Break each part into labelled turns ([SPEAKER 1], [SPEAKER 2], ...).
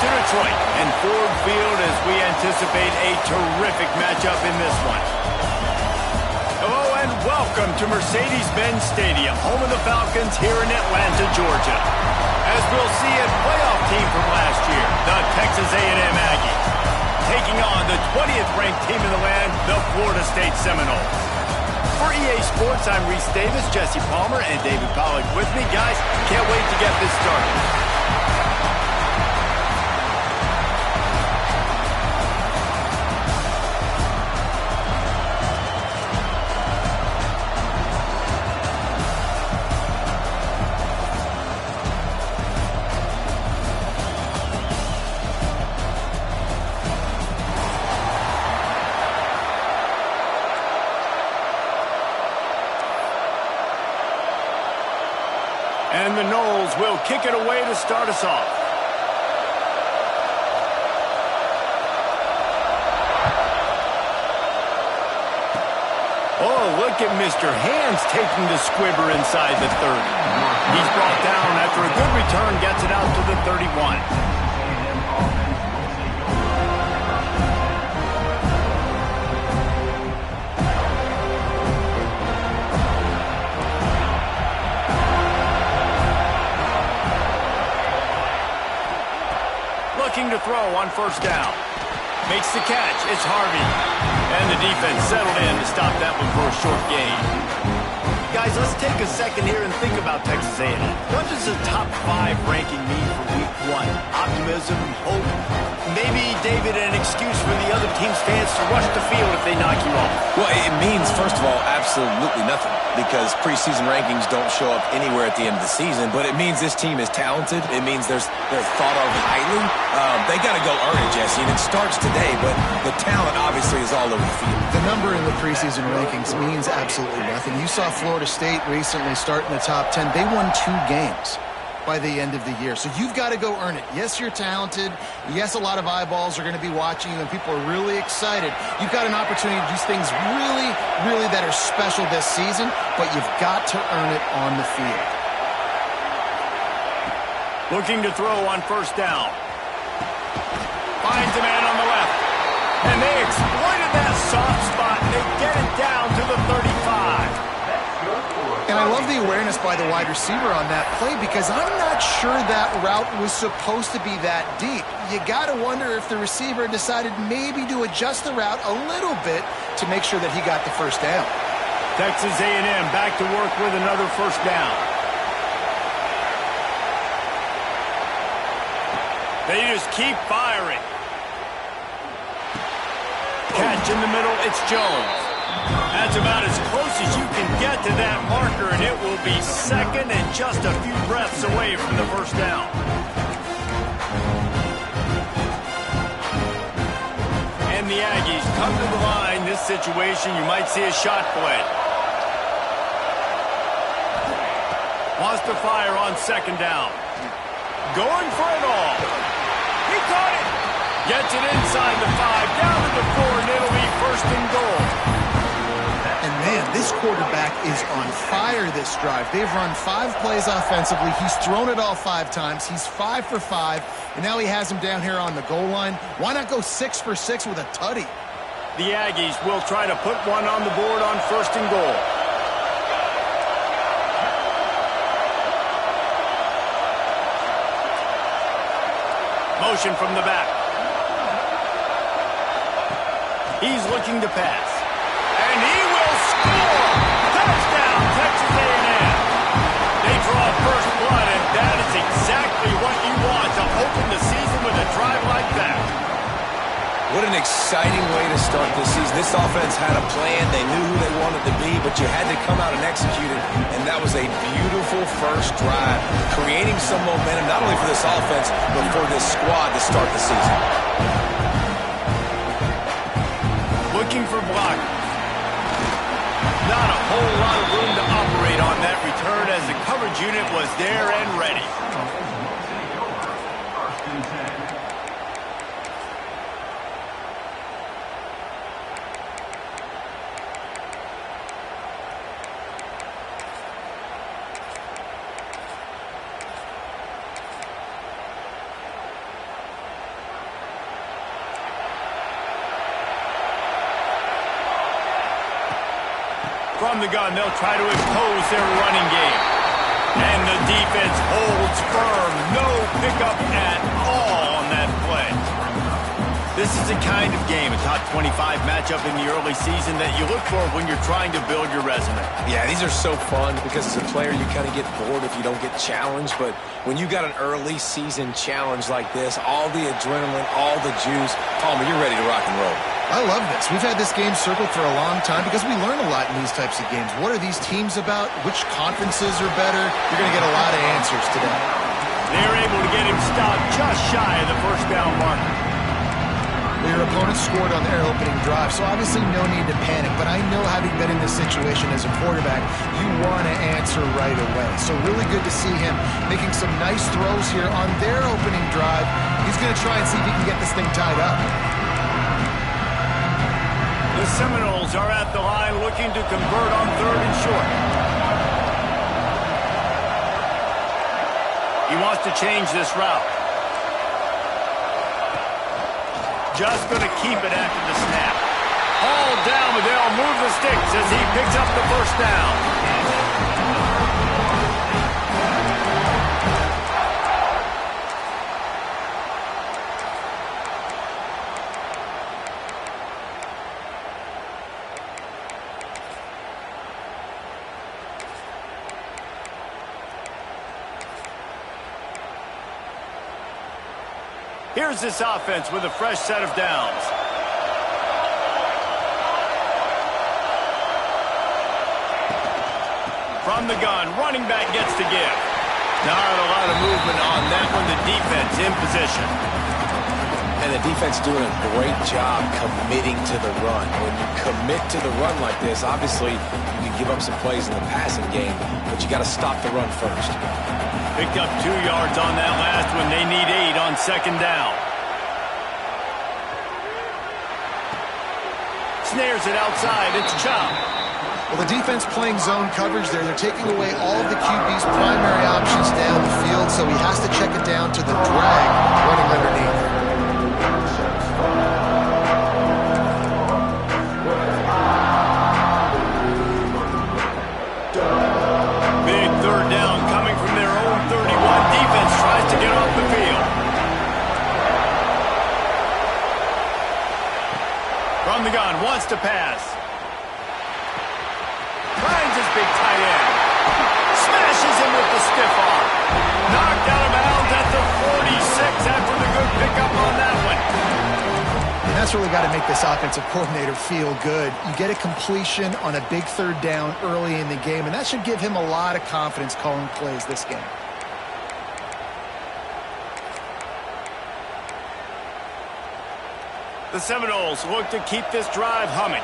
[SPEAKER 1] to Detroit and Ford Field as we anticipate a terrific matchup in this one. Hello and welcome to Mercedes-Benz Stadium, home of the Falcons here in Atlanta, Georgia. As we'll see a playoff team from last year, the Texas A&M Aggies, taking on the 20th ranked team in the land, the Florida State Seminoles. For EA Sports, I'm Reese Davis, Jesse Palmer, and David Pollack with me. Guys, can't wait to get this started. And the Noles will kick it away to start us off. Oh, look at Mr. Hands taking the squibber inside the 30. He's brought down after a good return, gets it out to the 31. Looking to throw on first down. Makes the catch. It's Harvey. And the defense settled in to stop that one for a short gain. Guys, let's take a second here and think about Texas A&M. What does the top 5 ranking mean for week 1? Optimism, hope, maybe, David, an excuse for the other team's fans to rush the field if they knock you off.
[SPEAKER 2] Well, it means, first of all, absolutely nothing, because preseason rankings don't show up anywhere at the end of the season, but it means this team is talented. It means they're thought of highly. They got to go earn it, Jesse, and it starts today, but the talent obviously is all over the field.
[SPEAKER 3] The number in the preseason rankings means absolutely nothing. You saw Florida State recently start in the top 10. They won 2 games by the end of the year. So you've got to go earn it. Yes, you're talented. Yes, a lot of eyeballs are going to be watching you, and people are really excited. You've got an opportunity to do things really, really that are special this season, but you've got to earn it on the field.
[SPEAKER 1] Looking to throw on first down. Finds a man on the left. And they exploited that soft spot. They get it down to the 35.
[SPEAKER 3] And I love the awareness by the wide receiver on that play, because I'm not sure that route was supposed to be that deep. You got to wonder if the receiver decided maybe to adjust the route a little bit to make sure that he got the first down.
[SPEAKER 1] Texas A&M back to work with another first down. They just keep firing. Catch in the middle, it's Jones. That's about as close as you can get to that marker, and it will be second and just a few breaths away from the first down. And the Aggies come to the line. This situation, you might see a shot play. Wants to fire on second down. Going for it all. He caught it. Gets it inside the 5, down to the 4, and it'll be first and goal.
[SPEAKER 3] And man, this quarterback is on fire this drive. They've run 5 plays offensively. He's thrown it all 5 times. He's 5 for 5, and now he has him down here on the goal line. Why not go 6 for 6 with a tutty?
[SPEAKER 1] The Aggies will try to put one on the board on first and goal. Motion from the back. He's looking to pass. And he will score! Touchdown, Texas A&M! They draw first blood, and that is exactly what you want to open the season with a drive like that.
[SPEAKER 2] What an exciting way to start this season. This offense had a plan. They knew who they wanted to be, but you had to come out and execute it, and that was a beautiful first drive, creating some momentum, not only for this offense, but for this squad to start the season.
[SPEAKER 1] Looking for block. Not a whole lot of room to operate on that return, as the coverage unit was there and ready. From the gun, they'll try to impose their running game. And the defense holds firm. No pickup at all on that play. This is the kind of game, a top 25 matchup in the early season, that you look for when you're trying to build your resume.
[SPEAKER 2] Yeah, these are so fun because as a player, you kind of get bored if you don't get challenged. But when you got an early season challenge like this, all the adrenaline, all the juice, Palmer, you're ready to rock and roll.
[SPEAKER 3] I love this. We've had this game circled for a long time because we learn a lot in these types of games. What are these teams about? Which conferences are better? You're going to get a lot of answers today.
[SPEAKER 1] They're able to get him stopped just shy of the first down marker.
[SPEAKER 3] Your opponent scored on their opening drive, so obviously no need to panic. But I know, having been in this situation as a quarterback, you want to answer right away. So really good to see him making some nice throws here on their opening drive. He's going to try and see if he can get this thing tied up.
[SPEAKER 1] The Seminoles are at the line looking to convert on 3rd and short. He wants to change this route. Just going to keep it after the snap. All down, but they'll move the sticks as he picks up the first down. Here's this offense with a fresh set of downs. From the gun, running back gets to give. Not a lot of movement on that one. The defense in position.
[SPEAKER 2] And the defense doing a great job committing to the run. When you commit to the run like this, obviously you can give up some plays in the passing game, but you got to stop the run first.
[SPEAKER 1] Picked up 2 yards on that last one. They need 8 on 2nd down. Snares it outside. It's Ncaa.
[SPEAKER 3] Well, the defense playing zone coverage there. They're taking away all of the QB's primary options down the field, so he has to check it down to the drag running underneath.
[SPEAKER 1] Big 3rd down coming from their own 31. Defense tries to get off the field. From the gun, wants to pass. Finds his big tight end. Smashes him with the stiff arm. Knocked out of bounds at the 46 after the good pickup on that one.
[SPEAKER 3] And that's really got to make this offensive coordinator feel good. You get a completion on a big 3rd down early in the game, and that should give him a lot of confidence calling plays this game.
[SPEAKER 1] The Seminoles look to keep this drive humming.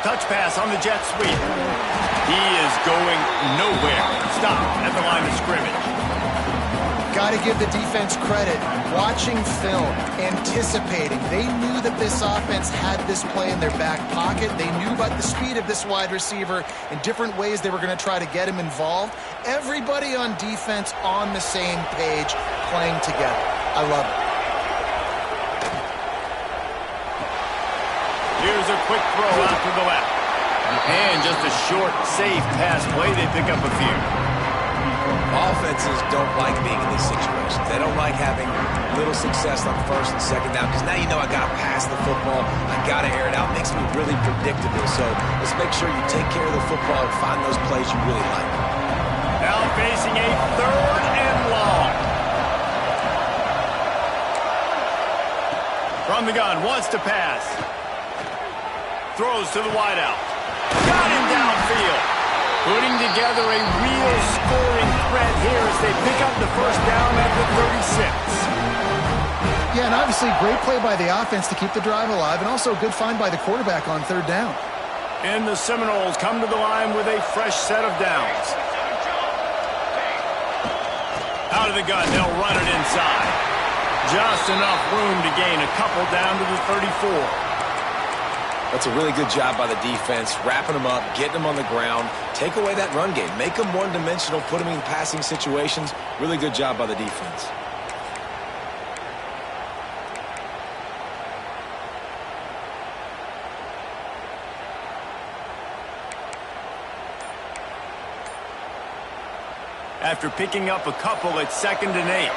[SPEAKER 1] Touch pass on the jet sweep. He is going nowhere. Stop at the line of scrimmage.
[SPEAKER 3] Got to give the defense credit. Watching film, anticipating. They knew that this offense had this play in their back pocket. They knew about the speed of this wide receiver and different ways they were going to try to get him involved. Everybody on defense on the same page, playing together. I love it.
[SPEAKER 1] Here's a quick throw out to the left. And just a short, safe pass play. They pick up a few.
[SPEAKER 2] Offenses don't like being in these situations. They don't like having little success on 1st and 2nd down because now you know I got to pass the football. I got to air it out. It makes me really predictable. So let's make sure you take care of the football and find those plays you really like.
[SPEAKER 1] Now facing a 3rd and long. From the gun, wants to pass. Throws to the wideout. Got him downfield. Putting together a real scoring threat here as they pick up the first down at the 36.
[SPEAKER 3] Yeah, and obviously great play by the offense to keep the drive alive, and also a good find by the quarterback on 3rd down.
[SPEAKER 1] And the Seminoles come to the line with a fresh set of downs. Out of the gun, they'll run it inside. Just enough room to gain a couple down to the 34.
[SPEAKER 2] That's a really good job by the defense, wrapping them up, getting them on the ground, take away that run game, make them one-dimensional, put them in passing situations. Really good job by the defense.
[SPEAKER 1] after picking up a couple at 2nd and 8.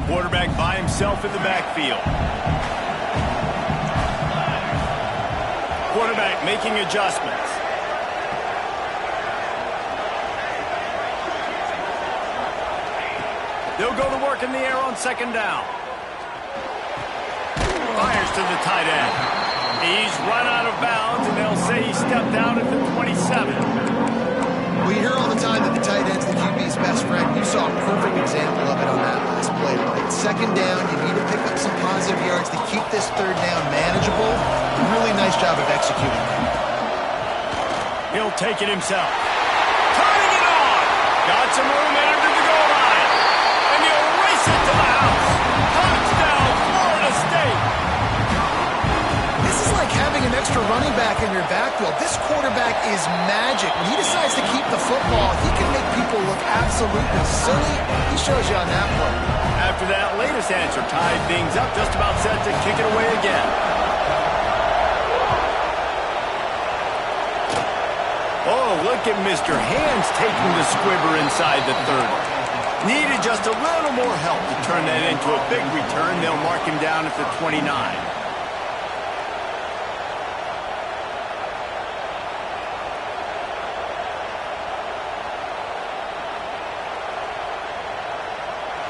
[SPEAKER 1] Quarterback by himself in the backfield. Quarterback making adjustments. They'll go to work in the air on 2nd down. Fires to the tight end. He's run out of bounds, and they'll say he stepped out at the 27.
[SPEAKER 3] We hear all the time that the tight end's the QB's best friend. You saw a perfect example of it on that last play, right? 2nd down, you need to pick up some positive yards to keep this 3rd down manageable. Really nice job of executing.
[SPEAKER 1] He'll take it himself. Turning it on. Got some room entered to the goal line. And he'll race it to the house. Touchdown, Florida State.
[SPEAKER 3] This is like having an extra running back in your backfield. This quarterback is magic. When he decides to keep the football, he can make people look absolutely silly. He shows you on that play.
[SPEAKER 1] After that latest answer, tied things up, just about set to kick it away again. Oh, look at Mr. Hands taking the squibber inside the 30. Needed just a little more help to turn that into a big return. They'll mark him down at the 29.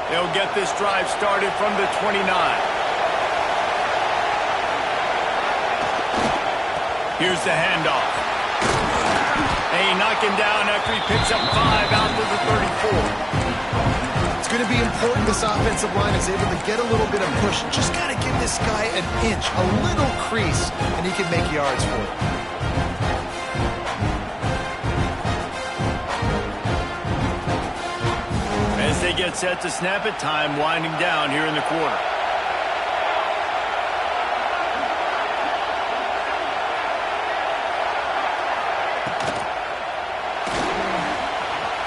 [SPEAKER 1] They'll get this drive started from the 29. Here's the handoff. They knock him down after he picks up 5 out to the 34.
[SPEAKER 3] It's going to be important this offensive line is able to get a little bit of push. Just got to give this guy an inch, a little crease, and he can make yards for it.
[SPEAKER 1] As they get set to snap it, time winding down here in the quarter.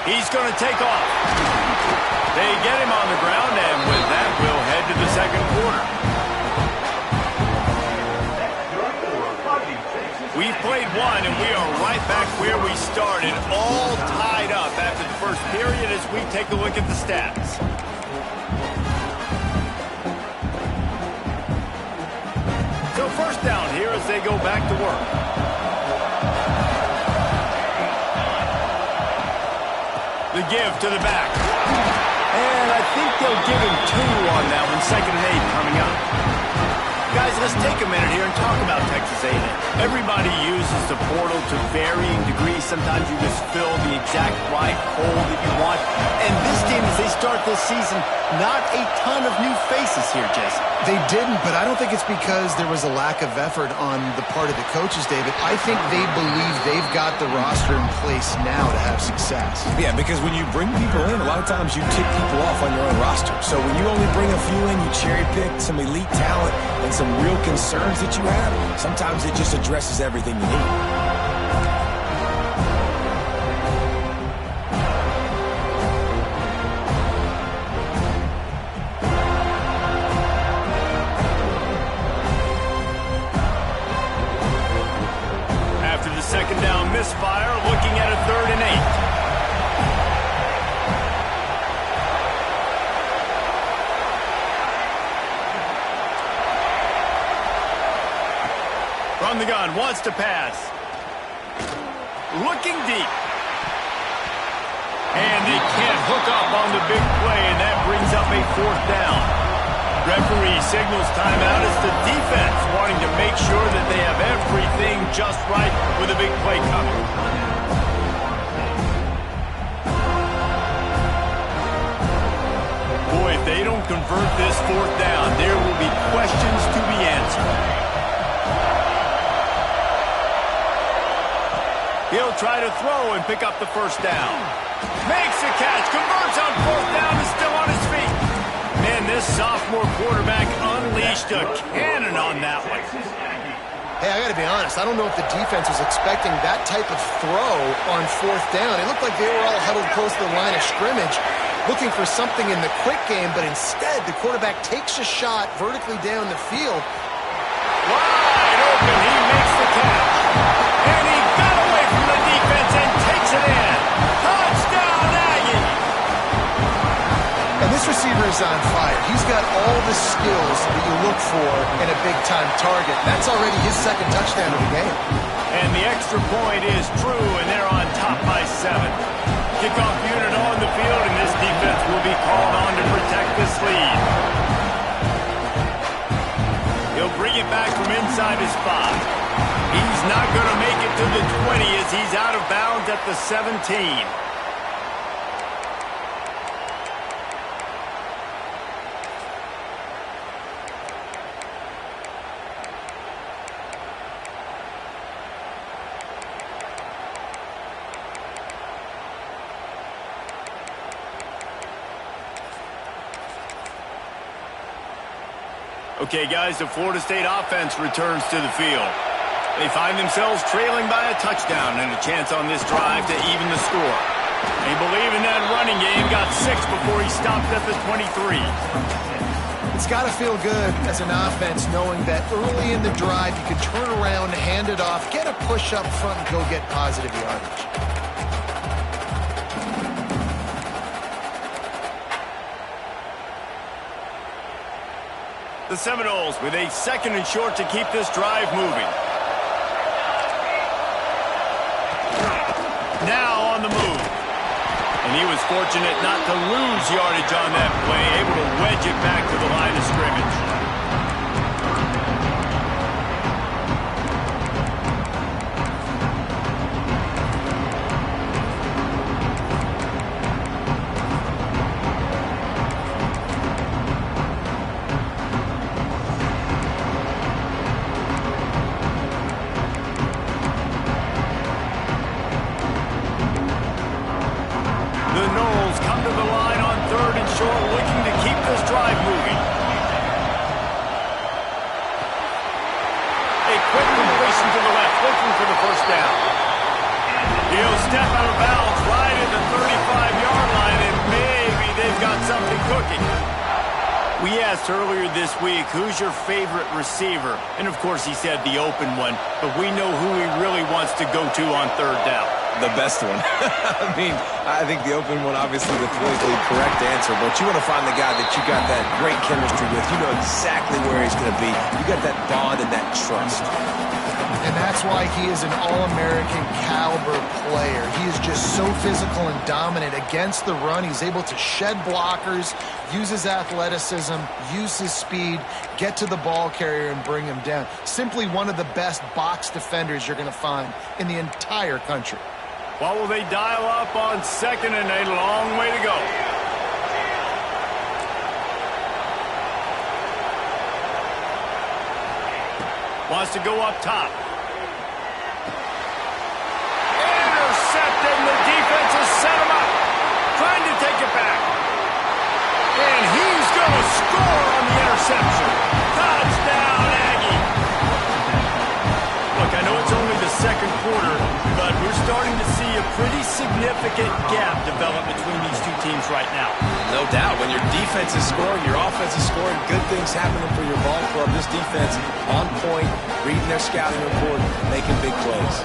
[SPEAKER 1] He's going to take off. They get him on the ground, and with that, we'll head to the 2nd quarter. We've played one, and we are right back where we started, all tied up after the first period as we take a look at the stats. So 1st down here as they go back to work. The give to the back. And I think they'll give him 2 on that one. 2nd and 8 coming up. Guys, let's take a minute here and talk about Texas A&M. Everybody uses the portal to varying degrees. Sometimes you just fill the exact right hole that you want. And this team, as they start this season, not a ton of new faces here, Jason.
[SPEAKER 3] They didn't, but I don't think it's because there was a lack of effort on the part of the coaches, David. I think they believe they've got the roster in place now to have success.
[SPEAKER 2] Yeah, because when you bring people in, a lot of times you tick people off on your own roster. So when you only bring a few in, you cherry pick some elite talent and some real concerns that you have, sometimes it just addresses everything you need.
[SPEAKER 1] After the 2nd down misfire, looking at a 3rd and 8. From the gun, wants to pass. Looking deep. And they can't hook up on the big play, and that brings up a 4th down. Referee signals timeout as the defense wanting to make sure that they have everything just right with a big play coming. Boy, if they don't convert this 4th down, there will be questions to be answered. He'll try to throw and pick up the 1st down. Makes the catch, converts on 4th down, is still on his feet. Man, this sophomore quarterback unleashed a cannon on that one.
[SPEAKER 3] Hey, I got to be honest. I don't know if the defense was expecting that type of throw on fourth down. It looked like they were all huddled close to the line of scrimmage, looking for something in the quick game, but instead the quarterback takes a shot vertically down the field.
[SPEAKER 1] Wide open, he makes the catch. And he got away from the defense and takes it in. Touchdown, Aggie!
[SPEAKER 3] And this receiver is on fire. He's got all the skills that you look for in a big-time target. That's already his second touchdown of the game.
[SPEAKER 1] And the extra point is true, and they're on top by 7. Kickoff unit on the field, and this defense will be called on to protect this lead. He'll bring it back from inside his 5. He's not going to make it to the 20 as he's out of bounds at the 17. Okay, guys, the Florida State offense returns to the field. They find themselves trailing by a touchdown and a chance on this drive to even the score. They believe in that running game, got 6 before he stopped at the 23.
[SPEAKER 3] It's got to feel good as an offense knowing that early in the drive you can turn around, hand it off, get a push up front, and go get positive yardage.
[SPEAKER 1] The Seminoles with a 2nd and short to keep this drive moving. Now on the move. And he was fortunate not to lose yardage on that play, able to wedge it back to the line of scrimmage. Earlier this week, who's your favorite receiver? And of course he said the open one, but we know who he really wants to go to on 3rd down.
[SPEAKER 2] The best one. I think the open one, obviously the politically correct answer, but you want to find the guy that you got that great chemistry with. You know exactly where he's going to be. You got that bond and that trust.
[SPEAKER 3] And that's why he is an All-American caliber player. He is just so physical and dominant against the run. He's able to shed blockers, use his athleticism, use his speed, get to the ball carrier and bring him down. Simply one of the best box defenders you're going to find in the entire country.
[SPEAKER 1] What will they dial up on 2nd and a long way to go? Wants to go up top. Intercepted, and the defense has set him up. Trying to take it back. And he's going to score on the interception. Touchdown, Aggie. Look, I know it's only the 2nd quarter, but we're starting to see a pretty significant gap develop between these two teams right now.
[SPEAKER 2] No doubt. When your defense is scoring, your offense is scoring, good things happening for your ball club. This defense on point, reading their scouting report, making big plays.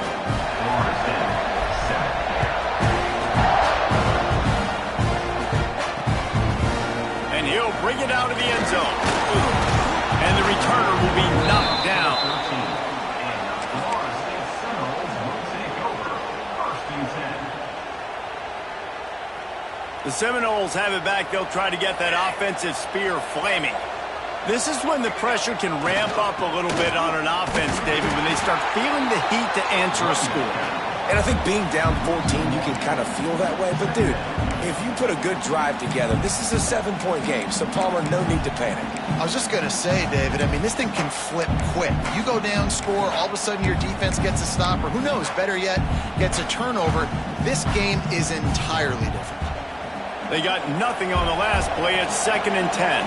[SPEAKER 1] And he'll bring it out of the end zone. And the returner will be knocked down. The Seminoles have it back. They'll try to get that offensive spear flaming. This is when the pressure can ramp up a little bit on an offense, David, when they start feeling the heat to answer a score.
[SPEAKER 2] And I think being down 14, you can kind of feel that way. But, dude, if you put a good drive together, this is a 7-point game. So, Palmer, no need to panic.
[SPEAKER 3] I was just going to say, David, I mean, this thing can flip quick. You go down, score, all of a sudden your defense gets a stop, or who knows, better yet, gets a turnover. This game is entirely different.
[SPEAKER 1] They got nothing on the last play. It's 2nd and 10.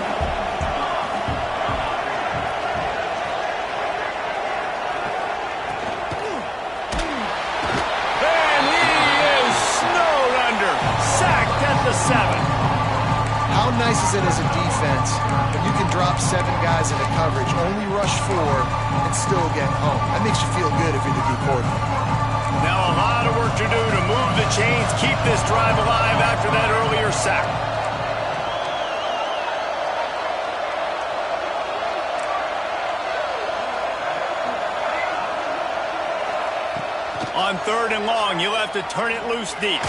[SPEAKER 1] 7.
[SPEAKER 3] How nice is it as a defense when you can drop 7 guys into coverage, only rush 4, and still get home? That makes you feel good if you're the D coordinator.
[SPEAKER 1] Now a lot of work to do to move the chains, keep this drive alive after that earlier sack. On 3rd and long, you'll have to turn it loose deep.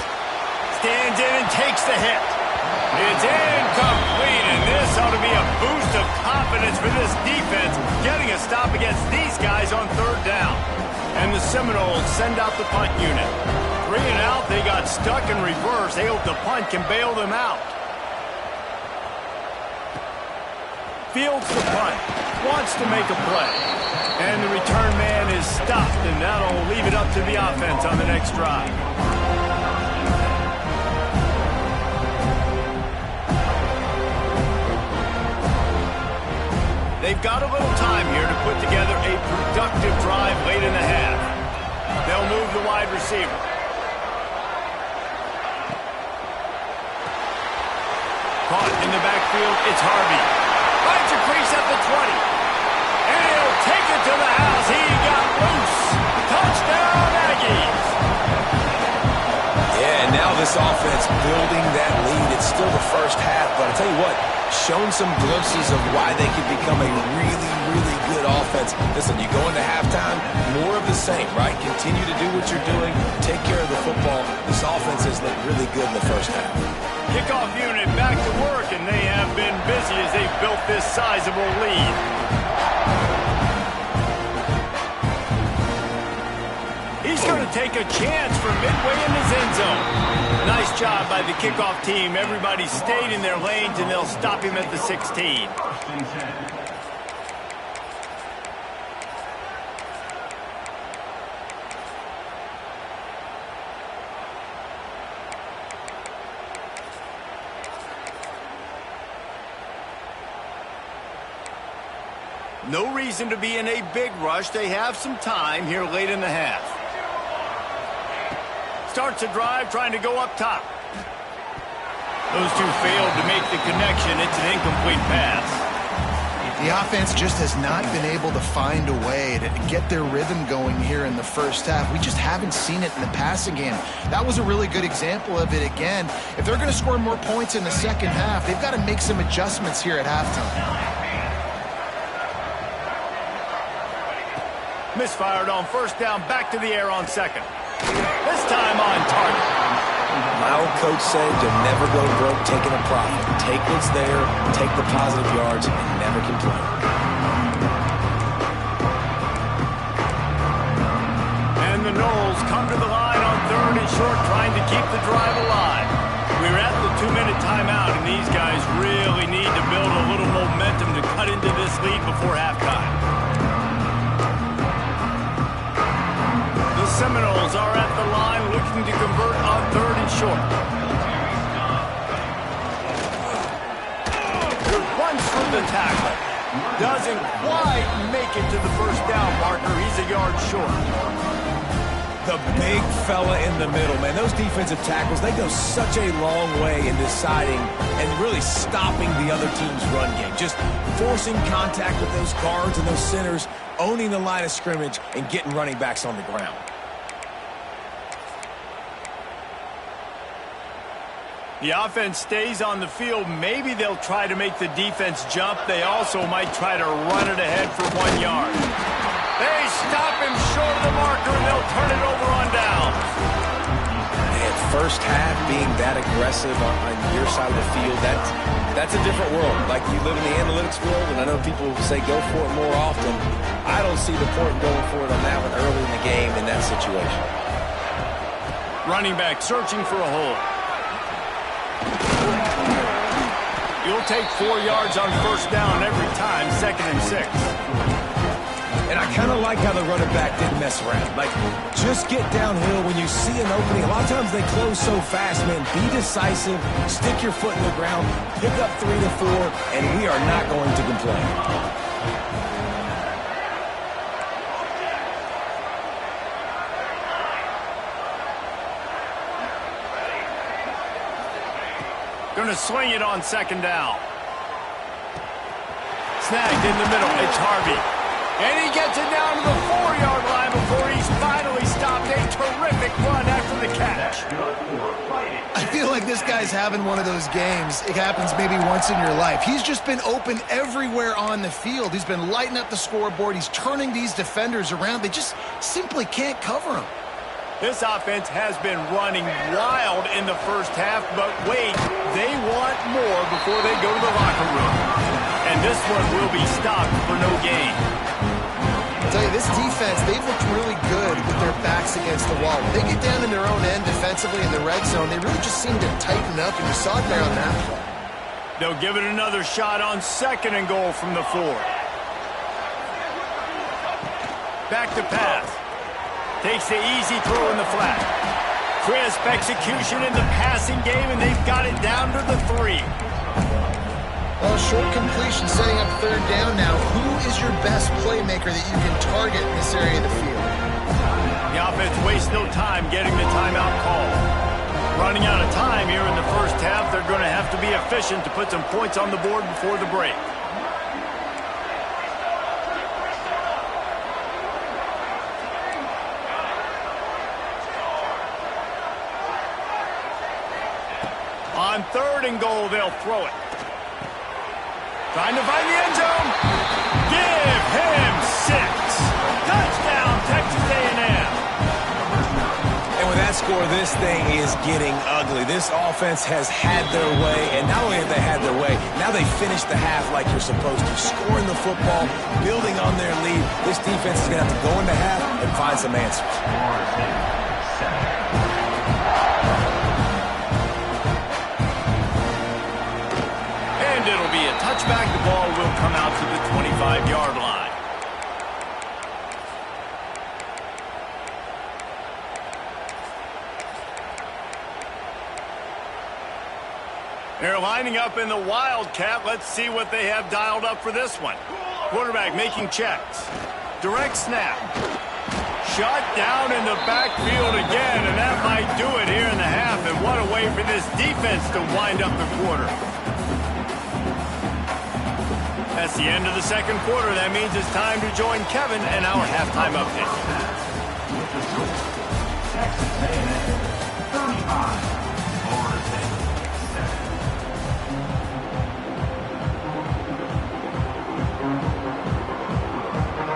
[SPEAKER 1] Stands in and takes the hit. It's incomplete, and this ought to be a boost of confidence for this defense, getting a stop against these guys on 3rd down. And the Seminoles send out the punt unit. 3 and out, they got stuck in reverse. They hope the punt can bail them out. Fields the punt, wants to make a play. And the return man is stopped, and that'll leave it up to the offense on the next drive. They've got a little time here to put together a productive drive late in the half. They'll move the wide receiver. Caught in the backfield, it's Harvey. Finds a crease at the 20. And he'll take it to the house. He got loose. Touchdown, Aggies.
[SPEAKER 2] Yeah, and now this offense building that lead. It's still the first half, but I'll tell you what, shown some glimpses of why they could become a really, really good offense. Listen, you go into halftime, more of the same, right? Continue to do what you're doing. Take care of the football. This offense has looked really good in the first half.
[SPEAKER 1] Kickoff unit back to work, and they have been busy as they've built this sizable lead. He's going to take a chance from midway in his end zone. Nice job by the kickoff team. Everybody stayed in their lanes, and they'll stop him at the 16. No reason to be in a big rush. They have some time here late in the half. Starts a drive trying to go up top. Those two failed to make the connection. It's an incomplete pass.
[SPEAKER 3] The offense just has not been able to find a way to get their rhythm going here in the first half. We just haven't seen it in the passing game. That was a really good example of it again. If they're going to score more points in the second half, they've got to make some adjustments here at halftime.
[SPEAKER 1] Misfired on 1st down, back to the air on 2nd. This time on target.
[SPEAKER 2] My old coach said you'll never go broke taking a profit. Take what's there, take the positive yards, and never complain.
[SPEAKER 1] And the Noles come to the line on 3rd and short, trying to keep the drive alive. We're at the 2-minute timeout, and these guys really need to build a little momentum to cut into this lead before halftime. Seminoles are at the line looking to convert on 3rd and short. Runs through the tackle. Doesn't quite make it to the 1st down marker. He's a yard short.
[SPEAKER 2] The big fella in the middle, man. Those defensive tackles, they go such a long way in deciding and really stopping the other team's run game. Just forcing contact with those guards and those centers, owning the line of scrimmage, and getting running backs on the ground.
[SPEAKER 1] The offense stays on the field. Maybe they'll try to make the defense jump. They also might try to run it ahead for 1 yard. They stop him short of the marker, and they'll turn it over on down.
[SPEAKER 2] Man, first half being that aggressive on your side of the field, that's a different world. Like, you live in the analytics world, and I know people say go for it more often. I don't see the point in going for it on that one early in the game in that situation.
[SPEAKER 1] Running back searching for a hole. You'll take 4 yards on 1st down every time, 2nd and 6.
[SPEAKER 2] And I kind of like how the running back didn't mess around. Like, just get downhill when you see an opening. A lot of times they close so fast, man. Be decisive, stick your foot in the ground, pick up 3 to 4, and we are not going to complain.
[SPEAKER 1] Going to swing it on second down. Snagged in the middle. It's Harvey. And he gets it down to the 4-yard line before he's finally stopped. A terrific run after the catch.
[SPEAKER 3] I feel like this guy's having one of those games. It happens maybe once in your life. He's just been open everywhere on the field. He's been lighting up the scoreboard. He's turning these defenders around. They just simply can't cover him.
[SPEAKER 1] This offense has been running wild in the first half, but wait, they want more before they go to the locker room. And this one will be stopped for no gain.
[SPEAKER 3] I'll tell you, this defense, they've looked really good with their backs against the wall. When they get down in their own end defensively in the red zone, they really just seem to tighten up, and you saw it there on that play.
[SPEAKER 1] They'll give it another shot on 2nd and goal from the 4. Back to pass. Takes the easy throw in the flat. Crisp execution in the passing game, and they've got it down to the 3.
[SPEAKER 3] Well, short completion setting up 3rd down now. Who is your best playmaker that you can target in this area of the field?
[SPEAKER 1] The offense wastes no time getting the timeout call. Running out of time here in the first half, they're going to have to be efficient to put some points on the board before the break. On 3rd and goal, they'll throw it. Trying to find the end zone. Give him 6. Touchdown, Texas A&M.
[SPEAKER 2] And with that score, this thing is getting ugly. This offense has had their way, and not only have they had their way, now they finish the half like you're supposed to. Scoring the football, building on their lead. This defense is going to have to go into half and find some answers.
[SPEAKER 1] It'll be a touchback. The ball will come out to the 25-yard line. They're lining up in the Wildcat. Let's see what they have dialed up for this one. Quarterback making checks. Direct snap. Shut down in the backfield again, and that might do it here in the half. And what a way for this defense to wind up the quarter. That's the end of the 2nd quarter. That means it's time to join Kevin and our halftime update.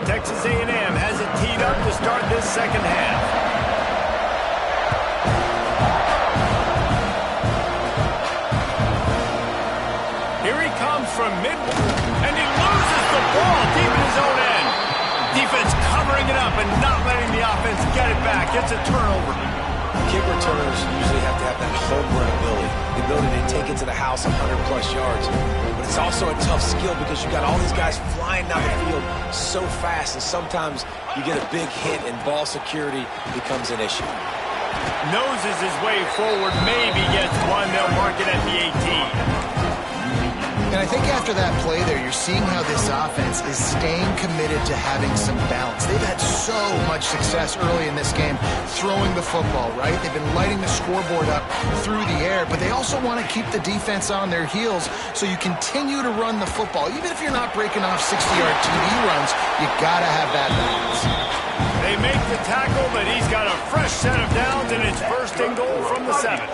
[SPEAKER 1] Texas A&M has it teed up to start this 2nd half. Here he comes from midway. And he loses the ball deep in his own end. Defense covering it up and not letting the offense get it back. It's a turnover.
[SPEAKER 2] Kick returners usually have to have that home run ability. The ability to take it to the house 100-plus yards. But it's also a tough skill because you got all these guys flying down the field so fast, and sometimes you get a big hit and ball security becomes an issue.
[SPEAKER 1] Noses his way forward, maybe gets one. They'll mark it at the 18.
[SPEAKER 3] And I think after that play there, you're seeing how this offense is staying committed to having some balance. They've had so much success early in this game throwing the football, right? They've been lighting the scoreboard up through the air, but they also want to keep the defense on their heels, so you continue to run the football. Even if you're not breaking off 60-yard TD runs, you got to have that balance.
[SPEAKER 1] They make the tackle, but he's got a fresh set of downs, and it's 1st and goal from the 7.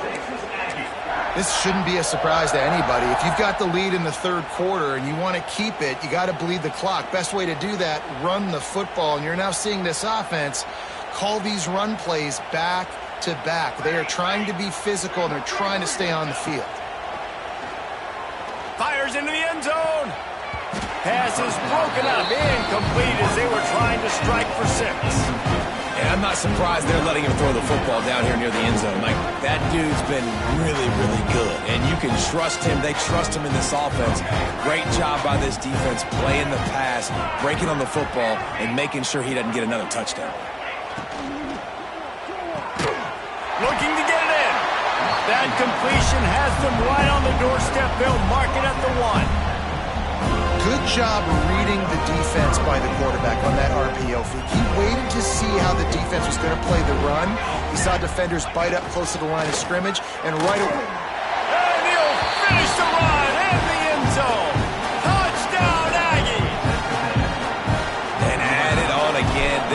[SPEAKER 3] This shouldn't be a surprise to anybody. If you've got the lead in the 3rd quarter and you want to keep it, you got to bleed the clock. Best way to do that, run the football. And you're now seeing this offense call these run plays back to back. They are trying to be physical, and they're trying to stay on the field.
[SPEAKER 1] Fires into the end zone. Pass is broken up, incomplete as they were trying to strike for 6.
[SPEAKER 2] And I'm not surprised they're letting him throw the football down here near the end zone. Like, that dude's been really, really good. And you can trust him. They trust him in this offense. Great job by this defense playing the pass, breaking on the football, and making sure he doesn't get another touchdown.
[SPEAKER 1] Looking to get it in. That completion has them right on the doorstep. They'll mark it at the 1.
[SPEAKER 3] Good job reading the defense by the quarterback on that RPO feed. He waited to see how the defense was going to play the run. He saw defenders bite up close to the line of scrimmage, and right away.
[SPEAKER 1] And he'll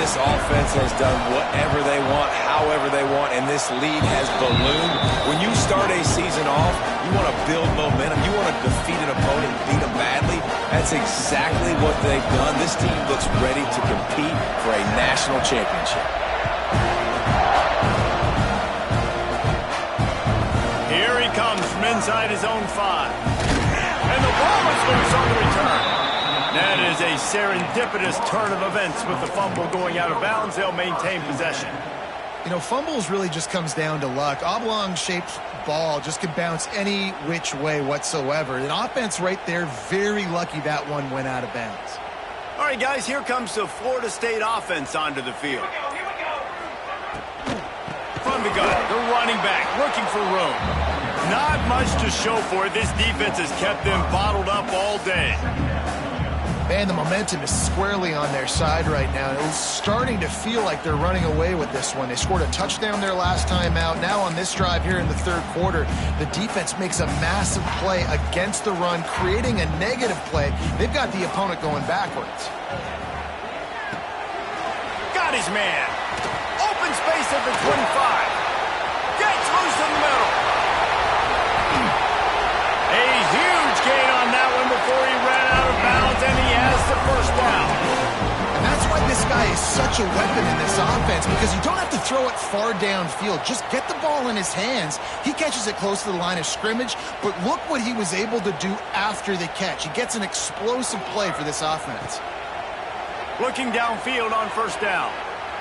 [SPEAKER 2] This offense has done whatever they want, however they want, and this lead has ballooned. When you start a season off, you want to build momentum. You want to defeat an opponent and beat them badly. That's exactly what they've done. This team looks ready to compete for a national championship.
[SPEAKER 1] Here he comes from inside his own 5. And the ball is loose on the return. That is a serendipitous turn of events with the fumble going out of bounds. They'll maintain possession.
[SPEAKER 3] You know, fumbles really just comes down to luck. Oblong-shaped ball just can bounce any which way whatsoever. An offense right there, very lucky that one went out of bounds.
[SPEAKER 1] All right, guys, here comes the Florida State offense onto the field. From the gun, the running back looking for room. Not much to show for it. This defense has kept them bottled up all day.
[SPEAKER 3] Man, the momentum is squarely on their side right now. It's starting to feel like they're running away with this one. They scored a touchdown their last time out. Now on this drive here in the third quarter, the defense makes a massive play against the run, creating a negative play. They've got the opponent going backwards.
[SPEAKER 1] Got his man. Open space at the 25. Gets loose in the middle. A huge gain on that one before he ran out of bounds, and he has the first down.
[SPEAKER 3] And that's why this guy is such a weapon in this offense, because you don't have to throw it far downfield. Just get the ball in his hands. He catches it close to the line of scrimmage, but look what he was able to do after the catch. He gets an explosive play for this offense.
[SPEAKER 1] Looking downfield on first down.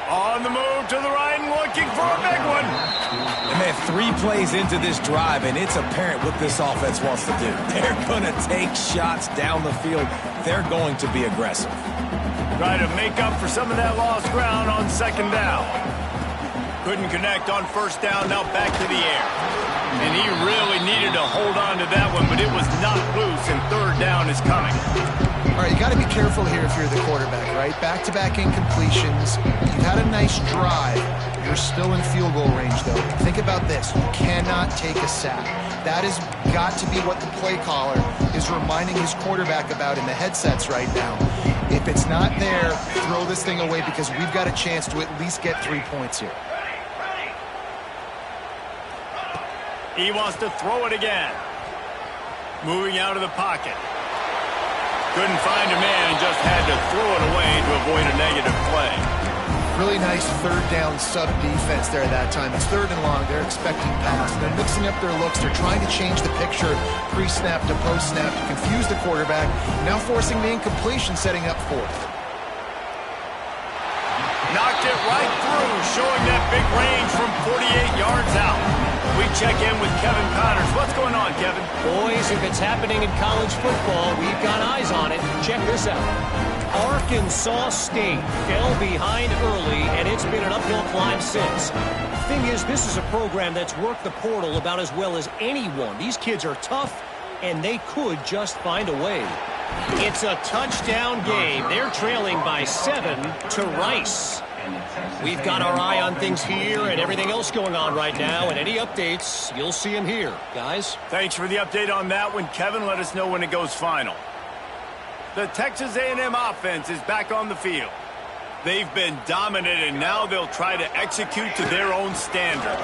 [SPEAKER 1] On the move to the right and looking for a big one.
[SPEAKER 2] And man, 3 plays into this drive, and it's apparent what this offense wants to do. They're going to take shots down the field. They're going to be aggressive.
[SPEAKER 1] Try to make up for some of that lost ground on second down. Couldn't connect on first down, now back to the air. And he really needed to hold on to that one, but it was not loose, and third down is coming.
[SPEAKER 3] All right, you got to be careful here if you're the quarterback, right? Back-to-back incompletions. You've had a nice drive. You're still in field goal range, though. Think about this. You cannot take a sack. That has got to be what the play caller is reminding his quarterback about in the headsets right now. If it's not there, throw this thing away because we've got a chance to at least get 3 points here.
[SPEAKER 1] He wants to throw it again. Moving out of the pocket. Couldn't find a man and just had to throw it away to avoid a negative play.
[SPEAKER 3] Really nice third down sub defense there that time. It's third and long. They're expecting pass. They're mixing up their looks. They're trying to change the picture pre-snap to post-snap to confuse the quarterback. Now forcing the incompletion, setting up fourth.
[SPEAKER 1] Knocked it right through, showing that big range from 48 yards out. We check in with Kevin Connors. What's going on, Kevin?
[SPEAKER 4] Boys, if it's happening in college football, we've got eyes on it. Check this out. Arkansas State fell behind early, and it's been an uphill climb since. Thing is, this is a program that's worked the portal about as well as anyone. These kids are tough, and they could just find a way. It's a touchdown game. They're trailing by 7 to Rice. We've got our eye on things here and everything else going on right now, and any updates, you'll see them here. Guys?
[SPEAKER 1] Thanks for the update on that one, Kevin. Let us know when it goes final. The Texas A&M offense is back on the field. They've been dominant, and now they'll try to execute to their own standard.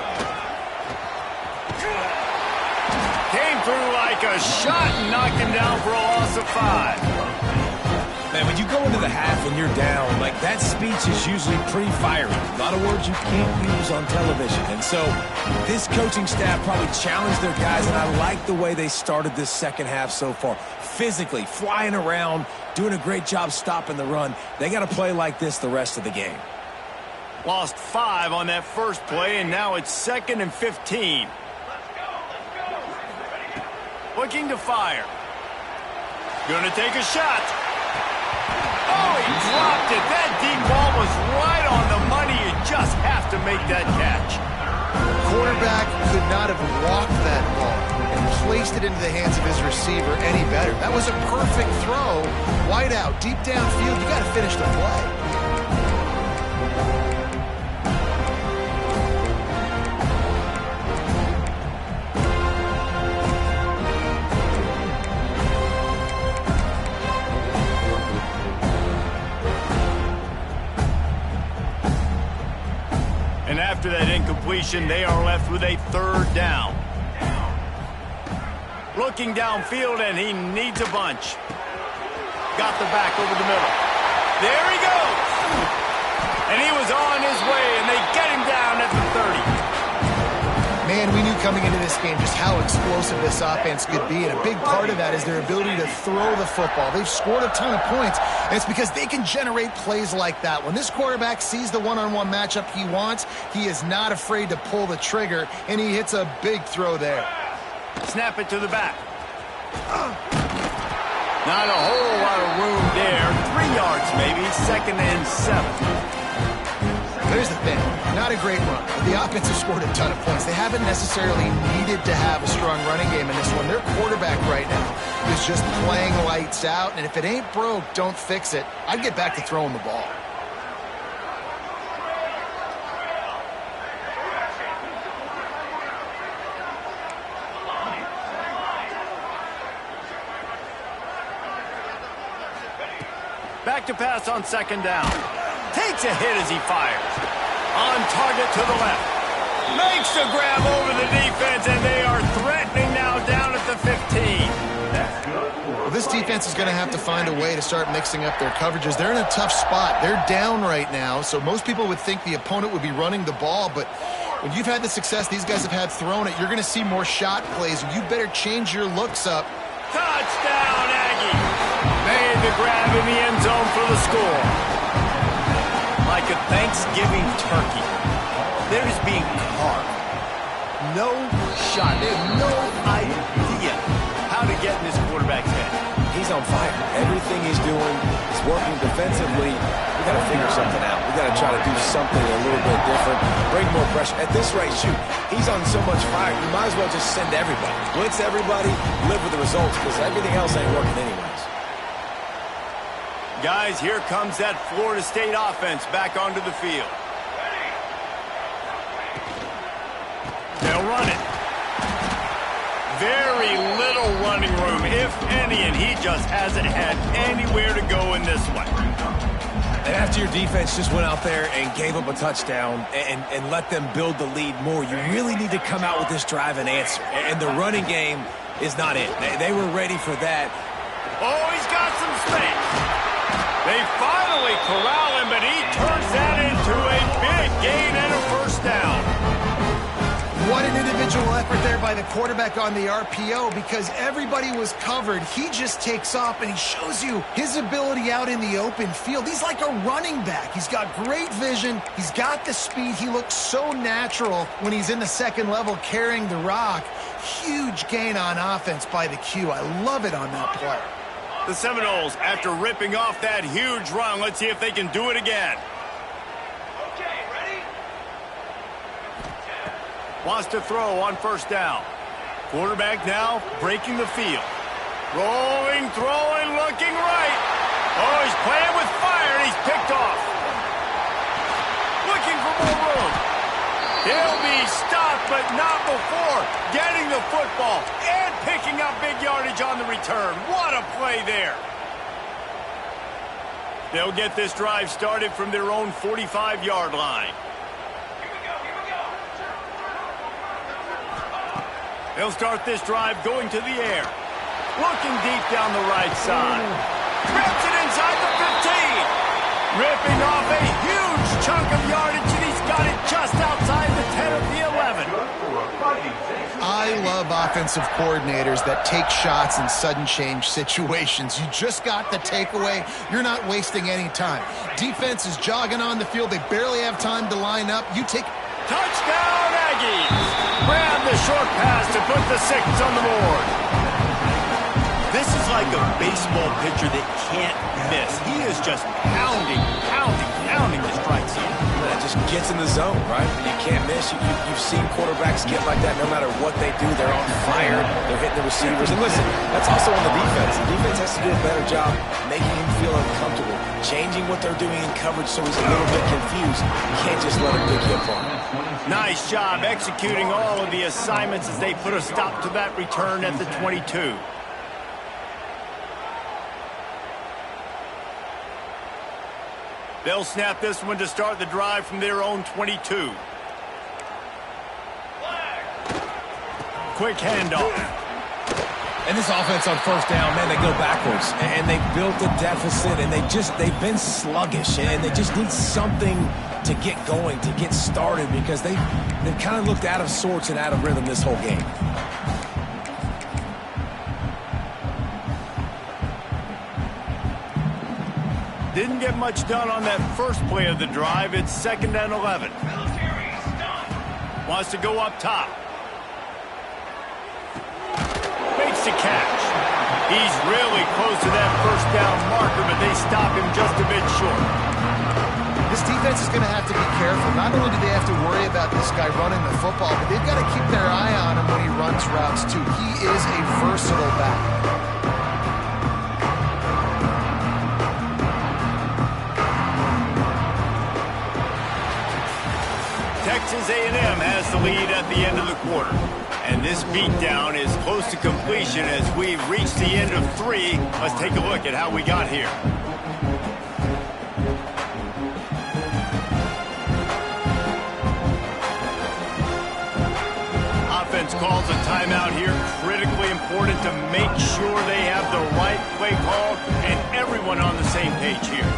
[SPEAKER 1] Came through like a shot and knocked him down for a loss of 5.
[SPEAKER 2] Man, when you go into the half and you're down, like that speech is usually pretty fiery. A lot of words you can't use on television. And so this coaching staff probably challenged their guys, and I like the way they started this second half so far. Physically, flying around, doing a great job stopping the run. They got to play like this the rest of the game.
[SPEAKER 1] Lost 5 on that first play, and now it's 2nd and 15. Looking to fire. Gonna take a shot. Oh, he dropped it. That deep ball was right on the money. You just have to make that catch.
[SPEAKER 3] Quarterback could not have walked that ball and placed it into the hands of his receiver any better. That was a perfect throw. Wide out, deep downfield. You got to finish the play.
[SPEAKER 1] And after that incompletion, they are left with a third down. Looking downfield, and he needs a bunch. Got the back over the middle. There he goes! And he was on his way, and they get him down at the 30.
[SPEAKER 3] Man, we knew coming into this game just how explosive this offense could be, and a big part of that is their ability to throw the football. They've scored a ton of points, and it's because they can generate plays like that. When this quarterback sees the one-on-one matchup he wants, he is not afraid to pull the trigger, and he hits a big throw there.
[SPEAKER 1] Snap it to the back. Not a whole lot of room there. 3 yards maybe, 2nd and 7.
[SPEAKER 3] Here's the thing, not a great run, but the offense has scored a ton of points. They haven't necessarily needed to have a strong running game in this one. Their quarterback right now is just playing lights out, and if it ain't broke, don't fix it. I'd get back to throwing the ball.
[SPEAKER 1] Back to pass on 2nd down. Takes a hit as he fires. On target to the left. Makes the grab over the defense, and they are threatening now down at the 15.
[SPEAKER 3] Well, this defense is going to have to find a way to start mixing up their coverages. They're in a tough spot. They're down right now, so most people would think the opponent would be running the ball, but when you've had the success these guys have had throwing it, you're going to see more shot plays. You better change your looks up.
[SPEAKER 1] Touchdown, Aggie! Made the grab in the end zone for the score. Like a Thanksgiving turkey, they're just being carved. No shot. They have no idea how to get in this quarterback's head.
[SPEAKER 2] He's on fire. Everything he's doing is working defensively. We got to figure something out. We got to try to do something a little bit different, bring more pressure. At this rate, shoot, he's on so much fire, you might as well just send everybody. Blitz everybody, live with the results, because everything else ain't working anyways.
[SPEAKER 1] Guys, here comes that Florida State offense back onto the field. They'll run it. Very little running room, if any, and he just hasn't had anywhere to go in this one.
[SPEAKER 2] And after your defense just went out there and gave up a touchdown and let them build the lead more, you really need to come out with this drive and answer. And the running game is not it. They were ready for that.
[SPEAKER 1] Oh, he's got some space. They finally corral him, but he turns that into a big gain and a first down.
[SPEAKER 3] What an individual effort there by the quarterback on the RPO, because everybody was covered. He just takes off, and he shows you his ability out in the open field. He's like a running back. He's got great vision. He's got the speed. He looks so natural when he's in the 2nd level carrying the rock. Huge gain on offense by the Q. I love it on that play.
[SPEAKER 1] The Seminoles, after ripping off that huge run, let's see if they can do it again.
[SPEAKER 5] Okay, ready?
[SPEAKER 1] Wants to throw on 1st down. Quarterback now breaking the field. Rolling, throwing, looking right. Oh, he's playing with fire, and he's picked off. Looking for more room. He'll be stopped, but not before getting the football and picking up big yardage on the return. What a play there. They'll get this drive started from their own 45-yard line.
[SPEAKER 5] Here we go.
[SPEAKER 1] They'll start this drive going to the air. Looking deep down the right side. Grabs it inside the 15. Ripping off a huge chunk of yardage, and he's got it just outside the 10 of the 11.
[SPEAKER 3] I love offensive coordinators that take shots in sudden change situations. You just got the takeaway. You're not wasting any time. Defense is jogging on the field. They barely have time to line up. You take...
[SPEAKER 1] Touchdown, Aggies! Grab the short pass to put the 6 on the board. This is like a baseball pitcher that can't miss. He is just pounding the strike zone.
[SPEAKER 2] That just gets in the zone, right? You can't miss. You've seen quarterbacks get like that no matter what they do. They're on fire. They're hitting the receivers. And listen, that's also on the defense. The defense has to do a better job making him feel uncomfortable, changing what they're doing in coverage so he's a little bit confused. You can't just let him pick you apart.
[SPEAKER 1] Nice job executing all of the assignments as they put a stop to that return at the 22. They'll snap this one to start the drive from their own 22. quick handoff.
[SPEAKER 2] And this offense on first down, man, they go backwards. And they built a deficit, and they've been sluggish. And they just need something to get going, to get started, because they've kind of looked out of sorts and out of rhythm this whole game.
[SPEAKER 1] Didn't get much done on that first play of the drive. It's 2nd and 11. Wants to go up top. Makes the catch. He's really close to that first down marker, but they stop him just a bit short.
[SPEAKER 3] This defense is going to have to be careful. Not only do they have to worry about this guy running the football, but they've got to keep their eye on him when he runs routes, too. He is a versatile back.
[SPEAKER 1] Texas A&M has the lead at the end of the quarter. And this beatdown is close to completion as we've reached the end of 3. Let's take a look at how we got here. Offense calls a timeout here. Critically important to make sure they have the right play call and everyone on the same page here.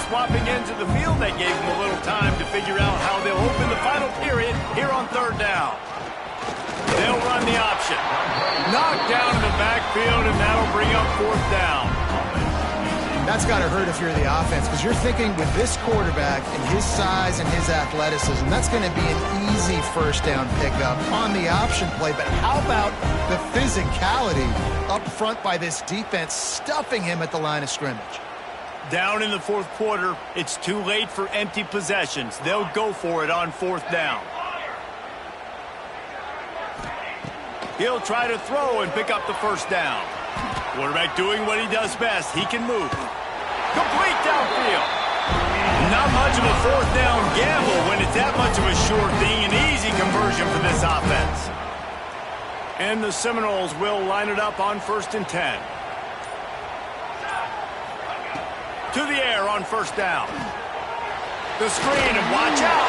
[SPEAKER 1] Swapping ends of the field, that gave them a little time to figure out how they'll open the final period here on 3rd down. They'll run the option. Knocked down in the backfield, and that'll bring up 4th down.
[SPEAKER 3] That's got to hurt if you're the offense, because you're thinking with this quarterback and his size and his athleticism, that's going to be an easy first down pickup on the option play. But how about the physicality up front by this defense, stuffing him at the line of scrimmage?
[SPEAKER 1] Down in the 4th quarter, it's too late for empty possessions. They'll go for it on 4th down. He'll try to throw and pick up the first down. Quarterback doing what he does best. He can move. Complete downfield. Not much of a 4th down gamble when it's that much of a sure thing. An easy conversion for this offense. And the Seminoles will line it up on 1st and 10. To the air on 1st down. The screen, and watch out.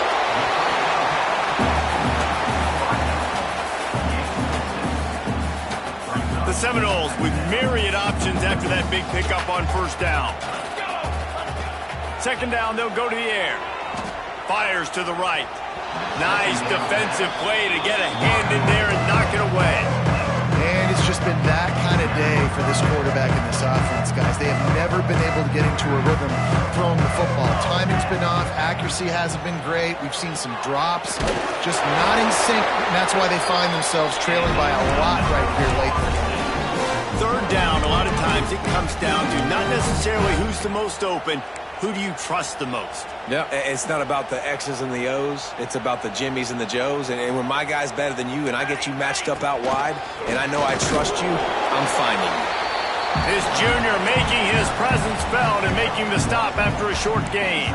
[SPEAKER 1] The Seminoles with myriad options after that big pickup on 1st down. 2nd down, they'll go to the air. Fires to the right. Nice defensive play to get a hand in there and knock it away.
[SPEAKER 3] And it's just been that kind of day for this quarterback and this offense, guys. They have never been able to get into a rhythm throwing the football. Timing's been off. Accuracy hasn't been great. We've seen some drops. Just not in sync, and that's why they find themselves trailing by a lot right here late in the game.
[SPEAKER 1] 3rd down, a lot of times it comes down to not necessarily who's the most open, who do you trust the most?
[SPEAKER 2] Yeah, it's not about the X's and the O's. It's about the Jimmys and the Joes. And when my guy's better than you and I get you matched up out wide and I know I trust you, I'm finding you.
[SPEAKER 1] This junior making his presence felt and making the stop after a short gain.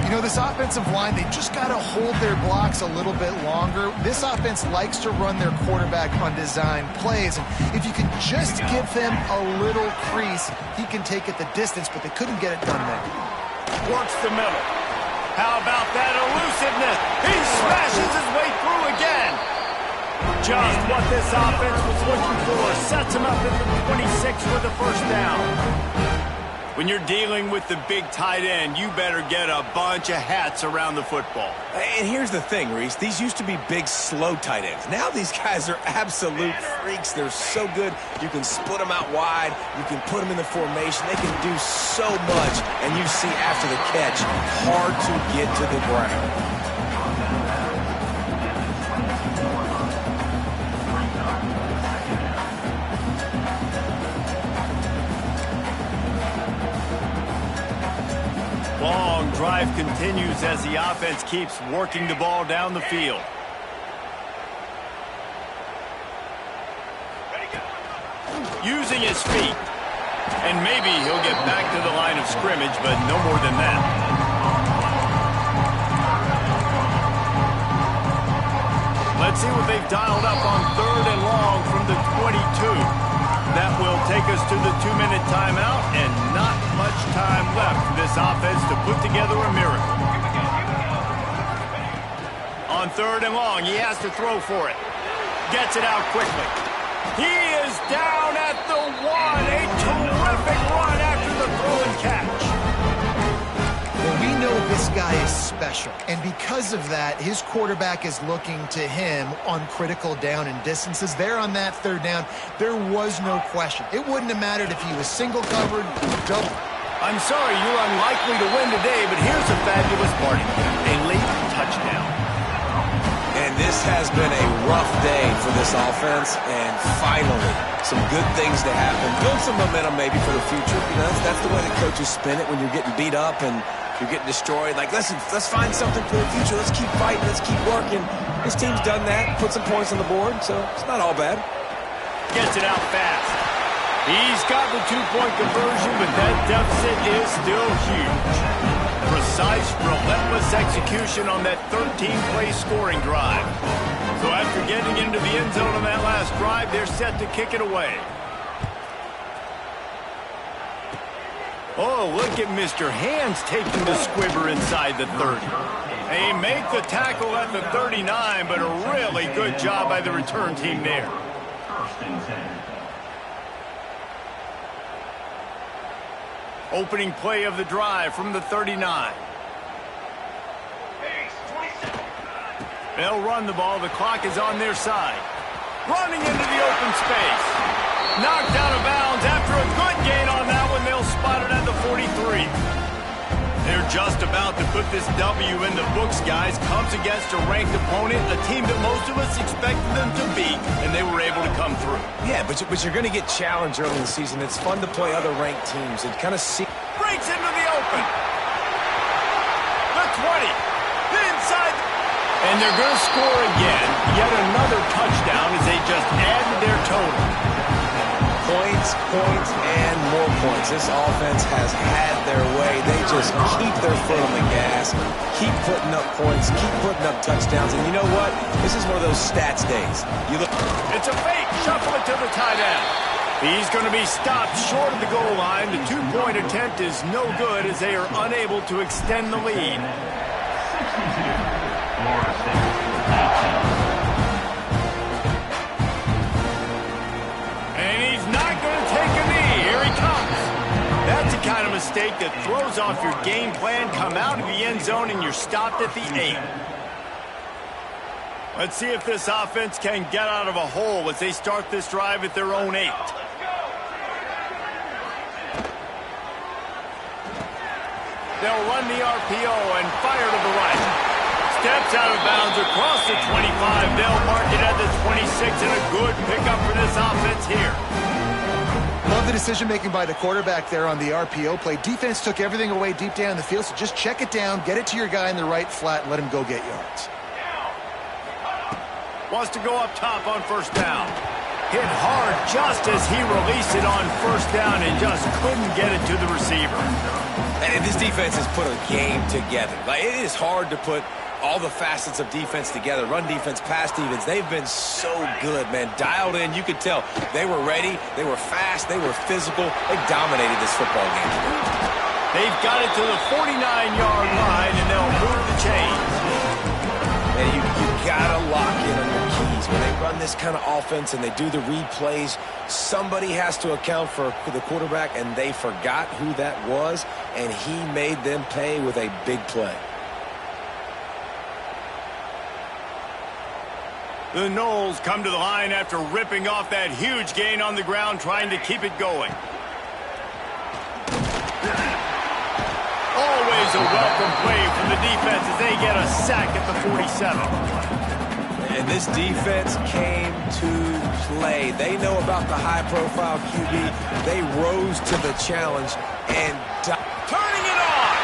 [SPEAKER 3] You know, this offensive line, they just got to hold their blocks a little bit longer. This offense likes to run their quarterback on design plays. And if you can just give him a little crease, he can take it the distance, but they couldn't get it done there.
[SPEAKER 1] Works the middle. How about that elusiveness? He smashes his way through again. Just what this offense was looking for. Sets him up at the 26 for the 1st down. When you're dealing with the big tight end, you better get a bunch of hats around the football.
[SPEAKER 2] And here's the thing, Reese. These used to be big, slow tight ends. Now these guys are absolute freaks. They're so good. You can split them out wide. You can put them in the formation. They can do so much. And you see after the catch, hard to get to the ground.
[SPEAKER 1] Long drive continues as the offense keeps working the ball down the field. Using his feet. And maybe he'll get back to the line of scrimmage, but no more than that. Let's see what they've dialed up on 3rd and long from the 22. That will take us to the 2-minute timeout, and not much time left for this offense to put together a miracle. On 3rd and long, he has to throw for it. Gets it out quickly. He is down at the 1. A terrific run after the throw and catch.
[SPEAKER 3] Well, we know this guy is special, and because of that, his quarterback is looking to him on critical down and distances. There on that 3rd down, there was no question. It wouldn't have mattered if he was single covered, double.
[SPEAKER 1] I'm sorry, you're unlikely to win today, but here's a fabulous party. A late touchdown.
[SPEAKER 2] And this has been a rough day for this offense, and finally, some good things to happen. Build some momentum maybe for the future. You know, that's the way the coaches spin it when you're getting beat up and you're getting destroyed. Like, listen, let's find something for the future. Let's keep fighting. Let's keep working. This team's done that, put some points on the board, so it's not all bad.
[SPEAKER 1] Gets it out fast. He's got the 2-point conversion, but that deficit is still huge. Precise, relentless execution on that 13-play scoring drive. So after getting into the end zone on that last drive, they're set to kick it away. Oh, look at Mr. Hands taking the squibber inside the 30. They make the tackle at the 39, but a really good job by the return team there. Opening play of the drive from the 39. They'll run the ball. The clock is on their side. Running into the open space. Knocked out of bounds after a good gain on that one. They'll spot it at the 43. They're just about to put this W in the books, guys. Comes against a ranked opponent, a team that most of us expected them to beat, and they were able to come through.
[SPEAKER 2] Yeah, but you're going to get challenged early in the season. It's fun to play other ranked teams and kind of see.
[SPEAKER 1] Breaks into the open. The 20. Inside. And they're going to score again. Yet another touchdown as they just add to their total.
[SPEAKER 2] Points, points, and more points. This offense has had their way. They just keep their foot on the gas, keep putting up points, keep putting up touchdowns. And you know what? This is one of those stats days. You look.
[SPEAKER 1] It's a fake. Shuffle it to the tight end. He's going to be stopped short of the goal line. The 2-point attempt is no good as they are unable to extend the lead. And he's not going to take a knee. Here he comes. That's the kind of mistake that throws off your game plan. Come out of the end zone and you're stopped at the 8. Let's see if this offense can get out of a hole as they start this drive at their own 8. They'll run the RPO and fire to the right. Steps out of bounds across the 25. They'll mark it at the 26, and a good pickup for this offense here.
[SPEAKER 3] Love the decision-making by the quarterback there on the RPO play. Defense took everything away deep down the field, so just check it down, get it to your guy in the right flat, and let him go get yards.
[SPEAKER 1] Wants to go up top on 1st down. Hit hard just as he released it on 1st down and just couldn't get it to the receiver.
[SPEAKER 2] And this defense has put a game together. Like, it is hard to put all the facets of defense together. Run defense, pass defense. They've been so good, man. Dialed in. You could tell they were ready. They were fast. They were physical. They dominated this football game.
[SPEAKER 1] They've got it to the 49-yard line, and they'll move the chains.
[SPEAKER 2] And you got to lock in on your keys. When they run this kind of offense and they do the replays, somebody has to account for the quarterback, and they forgot who that was, and he made them pay with a big play.
[SPEAKER 1] The Knowles come to the line after ripping off that huge gain on the ground, trying to keep it going. Always a welcome play from the defense as they get a sack at the 47.
[SPEAKER 2] And this defense came to play. They know about the high-profile QB. They rose to the challenge and
[SPEAKER 1] turning it on.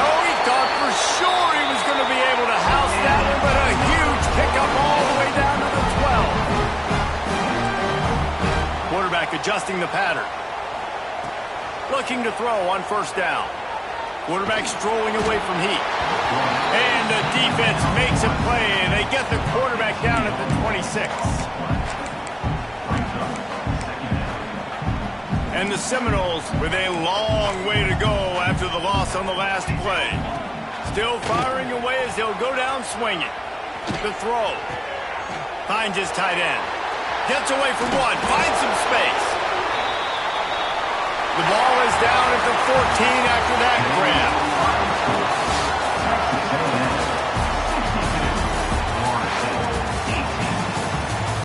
[SPEAKER 1] Oh, he thought for sure he was going to be able to house that one, but a huge pickup all the way down to the 12. Quarterback adjusting the pattern. Looking to throw on 1st down. Quarterback strolling away from heat. And the defense makes a play, and they get the quarterback down at the 26. 6. And the Seminoles with a long way to go after the loss on the last play. Still firing away as he'll go down swinging. The throw. Finds his tight end. Gets away from one. Finds some space. The ball is down at the 14 after that grab.